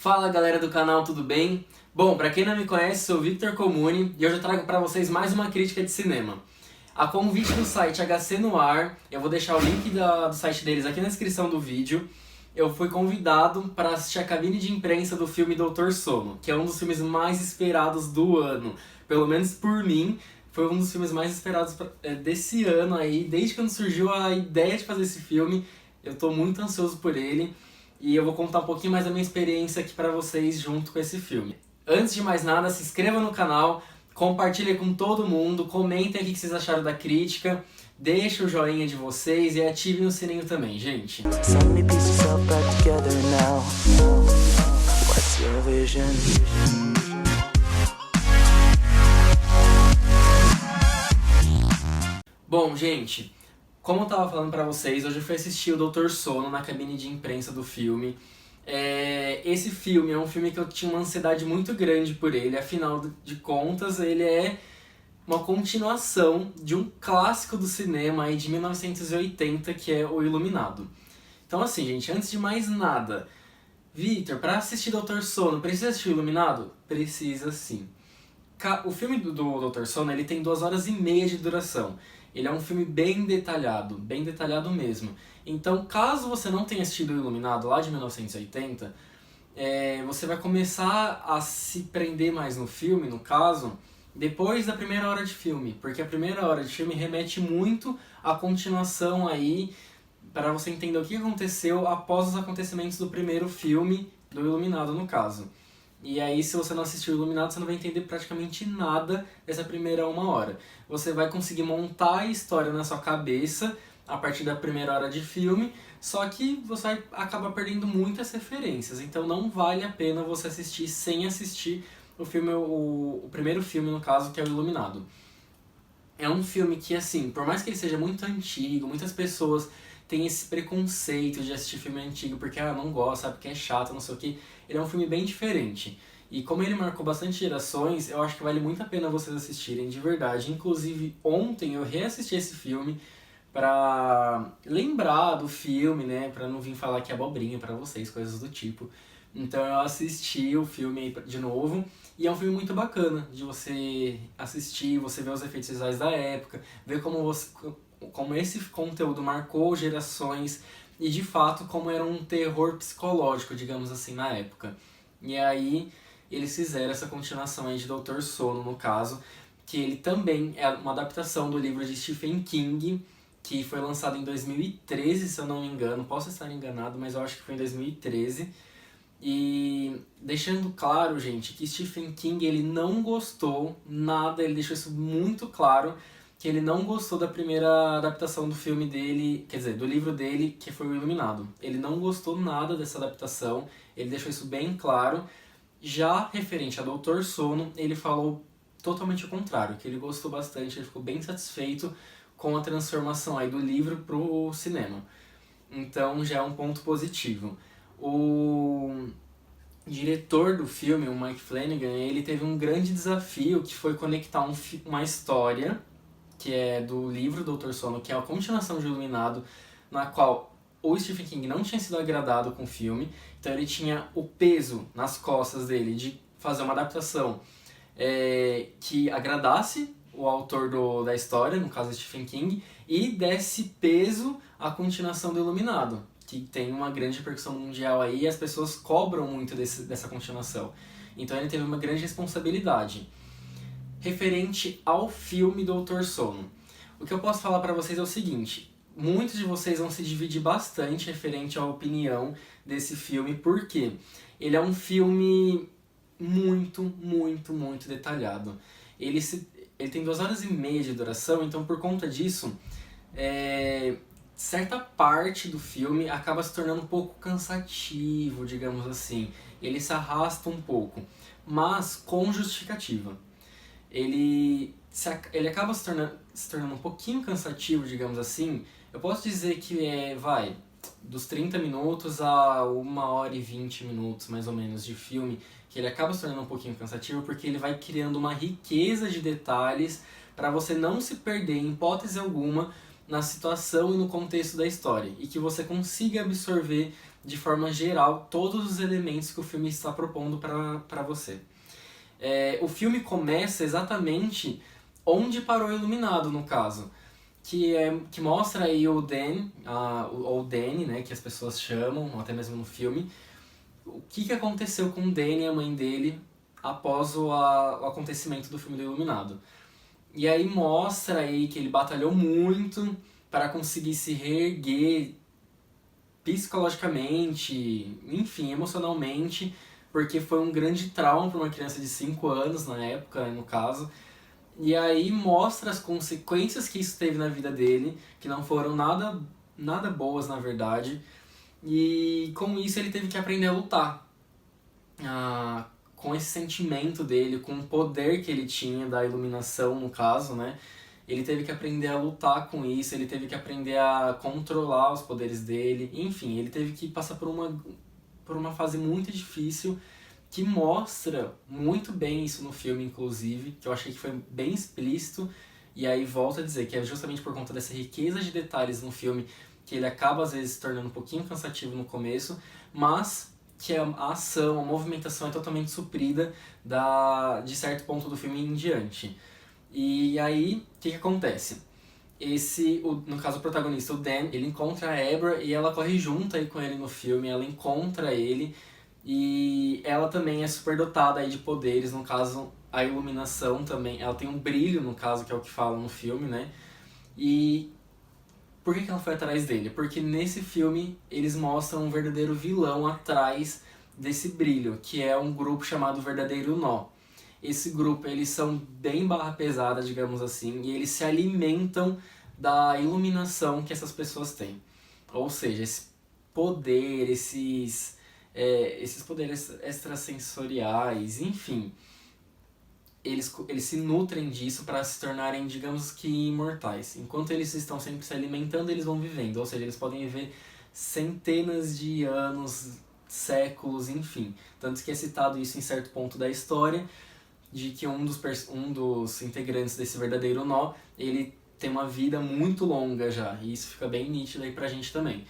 Fala galera do canal, tudo bem? Bom, pra quem não me conhece, sou o Victor Comuni e hoje eu trago pra vocês mais uma crítica de cinema. A convite do site HC Noir, eu vou deixar o link do site deles aqui na descrição do vídeo. Eu fui convidado para assistir a cabine de imprensa do filme Doutor Sono, que é um dos filmes mais esperados do ano. Pelo menos por mim, foi um dos filmes mais esperados desse ano aí. Desde quando surgiu a ideia de fazer esse filme, eu tô muito ansioso por ele. E eu vou contar um pouquinho mais da minha experiência aqui pra vocês junto com esse filme. Antes de mais nada, se inscreva no canal, compartilhe com todo mundo, comentem o que vocês acharam da crítica, deixe o joinha de vocês e ativem o sininho também, gente. Bom, gente, como eu tava falando pra vocês, hoje eu fui assistir o Doutor Sono na cabine de imprensa do filme. Esse filme é um filme que eu tinha uma ansiedade muito grande por ele, afinal de contas ele é uma continuação de um clássico do cinema aí de 1980, que é O Iluminado. Então assim, gente, antes de mais nada, Victor, pra assistir Doutor Sono, precisa assistir O Iluminado? Precisa sim. O filme do Doutor Sono, ele tem 2 horas e meia de duração. Ele é um filme bem detalhado mesmo. Então, caso você não tenha assistido O Iluminado, lá de 1980, você vai começar a se prender mais no filme, no caso, depois da primeira hora de filme. Porque a primeira hora de filme remete muito à continuação aí, para você entender o que aconteceu após os acontecimentos do primeiro filme, do Iluminado no caso. E aí, se você não assistiu o Iluminado, você não vai entender praticamente nada dessa primeira 1 hora. Você vai conseguir montar a história na sua cabeça a partir da primeira hora de filme, só que você vai acabar perdendo muitas referências. Então não vale a pena você assistir sem assistir o filme, o primeiro filme, no caso, que é o Iluminado. É um filme que, assim, por mais que ele seja muito antigo, muitas pessoas têm esse preconceito de assistir filme antigo porque não gosta, sabe, porque é chato, não sei o que. Ele é um filme bem diferente. E como ele marcou bastante gerações, eu acho que vale muito a pena vocês assistirem, de verdade. Inclusive, ontem eu reassisti esse filme pra lembrar do filme, né, pra não vir falar que é abobrinha pra vocês, coisas do tipo. Então eu assisti o filme de novo, e é um filme muito bacana de você assistir, você ver os efeitos visuais da época, ver como esse conteúdo marcou gerações e de fato como era um terror psicológico, digamos assim, na época. E aí eles fizeram essa continuação aí de Doutor Sono, no caso, que ele também é uma adaptação do livro de Stephen King, que foi lançado em 2013, se eu não me engano, posso estar enganado, mas eu acho que foi em 2013. E deixando claro, gente, que Stephen King ele não gostou nada, ele deixou isso muito claro, que ele não gostou da primeira adaptação do filme dele, quer dizer, do livro dele, que foi o Iluminado. Ele não gostou nada dessa adaptação, ele deixou isso bem claro. Já referente a Doutor Sono, ele falou totalmente o contrário, que ele gostou bastante, ele ficou bem satisfeito com a transformação aí do livro pro cinema. Então já é um ponto positivo. O diretor do filme, o Mike Flanagan, ele teve um grande desafio que foi conectar uma história que é do livro Doutor Sono, que é a continuação de Iluminado, na qual o Stephen King não tinha sido agradado com o filme, então ele tinha o peso nas costas dele de fazer uma adaptação que agradasse o autor da história, no caso Stephen King, e desse peso à continuação do Iluminado, que tem uma grande repercussão mundial aí e as pessoas cobram muito dessa continuação. Então ele teve uma grande responsabilidade. Referente ao filme Doutor Sono, o que eu posso falar pra vocês é o seguinte: muitos de vocês vão se dividir bastante referente à opinião desse filme, porque ele é um filme muito detalhado. Ele tem 2 horas e meia de duração, então por conta disso, certa parte do filme acaba se tornando um pouco cansativo, digamos assim. Ele se arrasta um pouco, mas com justificativa. Ele acaba se tornando um pouquinho cansativo, digamos assim. Eu posso dizer que dos 30 minutos a 1 hora e 20 minutos, mais ou menos, de filme, que ele acaba se tornando um pouquinho cansativo, porque ele vai criando uma riqueza de detalhes para você não se perder, em hipótese alguma, na situação e no contexto da história, e que você consiga absorver de forma geral, todos os elementos que o filme está propondo para você. O filme começa exatamente onde parou o Iluminado, no caso, que mostra aí o Dan, ou Danny, né, que as pessoas chamam, até mesmo no filme, o que aconteceu com o Danny e a mãe dele após o acontecimento do filme do Iluminado. E aí mostra aí que ele batalhou muito para conseguir se reerguer psicologicamente, enfim, emocionalmente, porque foi um grande trauma para uma criança de 5 anos na época, no caso. E aí mostra as consequências que isso teve na vida dele, que não foram nada boas na verdade. E com isso ele teve que aprender a lutar. Com esse sentimento dele, com o poder que ele tinha da iluminação no caso, né? Ele teve que aprender a lutar com isso, ele teve que aprender a controlar os poderes dele. Enfim, ele teve que passar por uma fase muito difícil, que mostra muito bem isso no filme, inclusive, que eu achei que foi bem explícito. E aí volto a dizer que é justamente por conta dessa riqueza de detalhes no filme que ele acaba às vezes se tornando um pouquinho cansativo no começo, mas que a ação, a movimentação é totalmente suprida de certo ponto do filme em diante. E aí, o que acontece? No caso o protagonista, o Dan, ele encontra a Abra e ela corre junto aí com ele no filme, ela encontra ele e ela também é super dotada aí de poderes, no caso a iluminação também, ela tem um brilho no caso, que é o que fala no filme, né? E por que ela foi atrás dele? Porque nesse filme eles mostram um verdadeiro vilão atrás desse brilho, que é um grupo chamado Verdadeiro Nó. Esse grupo, eles são bem barra pesada, digamos assim, e eles se alimentam da iluminação que essas pessoas têm. Ou seja, esse poder, esses poderes extrasensoriais, enfim, eles se nutrem disso para se tornarem, digamos que, imortais. Enquanto eles estão sempre se alimentando, eles vão vivendo. Ou seja, eles podem viver centenas de anos, séculos, enfim. Tanto que é citado isso em certo ponto da história, de que um dos integrantes desse Verdadeiro Nó, ele tem uma vida muito longa já, e isso fica bem nítido aí pra gente também.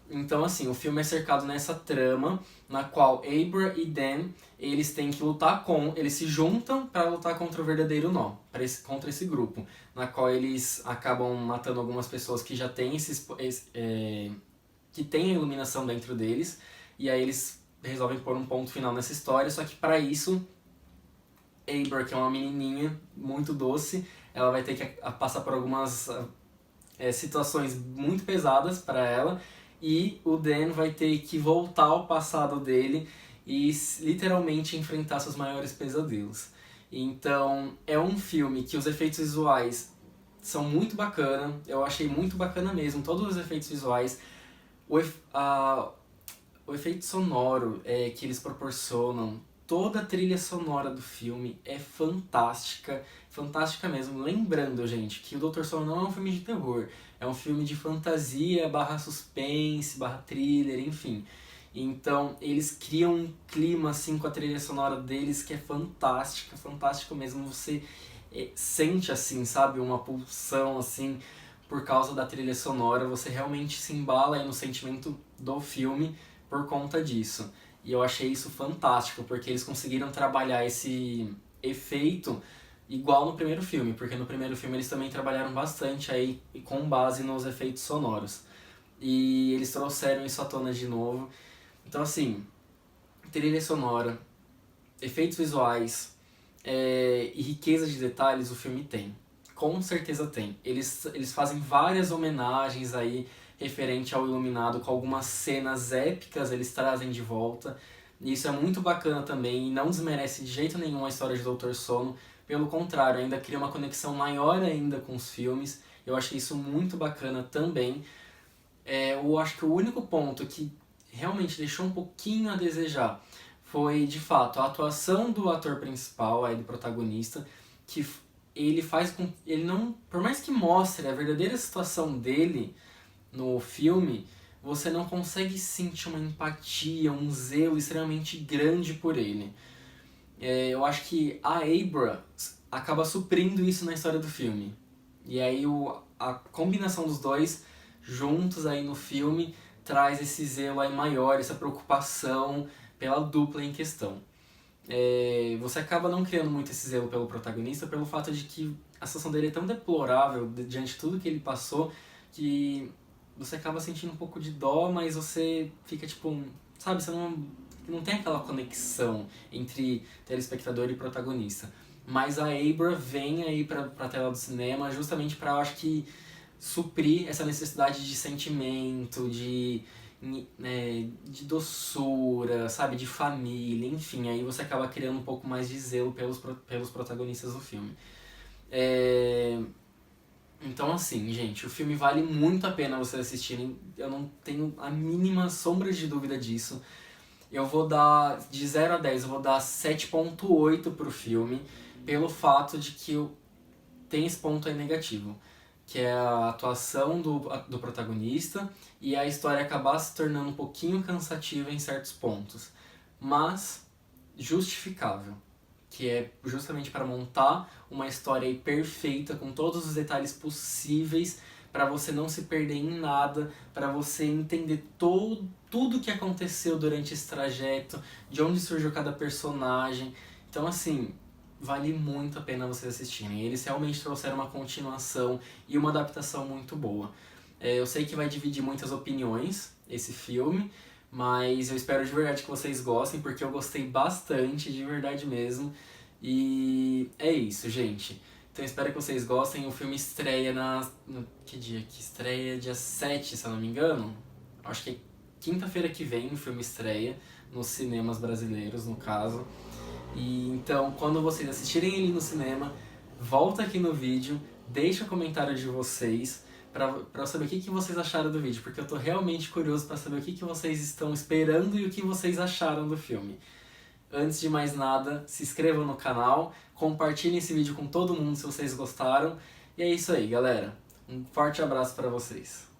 Então, assim, o filme é cercado nessa trama, na qual Abra e Dan, eles têm que lutar eles se juntam para lutar contra o Verdadeiro Nó, contra esse grupo, na qual eles acabam matando algumas pessoas que já têm que têm a iluminação dentro deles, e aí eles resolvem pôr um ponto final nessa história, só que para isso Abra, que é uma menininha muito doce, ela vai ter que passar por algumas situações muito pesadas para ela, e o Dan vai ter que voltar ao passado dele e literalmente enfrentar seus maiores pesadelos. Então é um filme que os efeitos visuais são muito bacana, eu achei muito bacana mesmo, todos os efeitos visuais, o efeito sonoro que eles proporcionam, toda a trilha sonora do filme é fantástica, fantástica mesmo. Lembrando, gente, que o Dr. Sono não é um filme de terror, é um filme de fantasia, barra suspense, barra thriller, enfim. Então, eles criam um clima, assim, com a trilha sonora deles que é fantástica, fantástico mesmo. Você sente, assim, sabe, uma pulsão, assim, por causa da trilha sonora. Você realmente se embala aí no sentimento do filme por conta disso. E eu achei isso fantástico, porque eles conseguiram trabalhar esse efeito igual no primeiro filme, porque no primeiro filme eles também trabalharam bastante aí com base nos efeitos sonoros. E eles trouxeram isso à tona de novo. Então, assim, trilha sonora, efeitos visuais e riqueza de detalhes o filme tem. Com certeza tem. Eles fazem várias homenagens aí referente ao Iluminado, com algumas cenas épicas eles trazem de volta. E isso é muito bacana também e não desmerece de jeito nenhum a história de Dr. Sono. Pelo contrário, ainda cria uma conexão maior ainda com os filmes. Eu achei isso muito bacana também. Eu acho que o único ponto que realmente deixou um pouquinho a desejar foi, de fato, a atuação do ator principal, aí, do protagonista, que ele faz com... Ele não... Por mais que mostre a verdadeira situação dele no filme, você não consegue sentir uma empatia, um zelo extremamente grande por ele. Eu acho que a Abra acaba suprindo isso na história do filme. E aí a combinação dos dois juntos aí no filme traz esse zelo aí maior, essa preocupação pela dupla em questão. Você acaba não criando muito esse zelo pelo protagonista pelo fato de que a situação dele é tão deplorável diante de tudo que ele passou que você acaba sentindo um pouco de dó, mas você fica tipo, sabe, você não tem aquela conexão entre telespectador e protagonista. Mas a Abra vem aí pra tela do cinema justamente pra, eu acho que, suprir essa necessidade de sentimento, de doçura, sabe, de família, enfim, aí você acaba criando um pouco mais de zelo pelos protagonistas do filme. Então assim, gente, o filme vale muito a pena vocês assistirem, eu não tenho a mínima sombra de dúvida disso. Eu vou dar, de 0 a 10, eu vou dar 7.8 pro filme, pelo fato de que tem esse ponto aí negativo, que é a atuação do protagonista e a história acabar se tornando um pouquinho cansativa em certos pontos, mas justificável, que é justamente para montar uma história aí perfeita, com todos os detalhes possíveis, para você não se perder em nada, para você entender tudo que aconteceu durante esse trajeto, de onde surgiu cada personagem. Então assim, vale muito a pena vocês assistirem. Eles realmente trouxeram uma continuação e uma adaptação muito boa. Eu sei que vai dividir muitas opiniões esse filme, mas eu espero de verdade que vocês gostem, porque eu gostei bastante, de verdade mesmo. E é isso, gente. Então espero que vocês gostem. O filme estreia que dia que estreia? Dia 7, se eu não me engano. Acho que é quinta-feira que vem o filme estreia, nos cinemas brasileiros, no caso. E então, quando vocês assistirem ele no cinema, volta aqui no vídeo, deixa o comentário de vocês pra eu saber o que vocês acharam do vídeo, porque eu tô realmente curioso pra saber o que vocês estão esperando e o que vocês acharam do filme. Antes de mais nada, se inscrevam no canal, compartilhem esse vídeo com todo mundo se vocês gostaram. E é isso aí, galera. Um forte abraço pra vocês.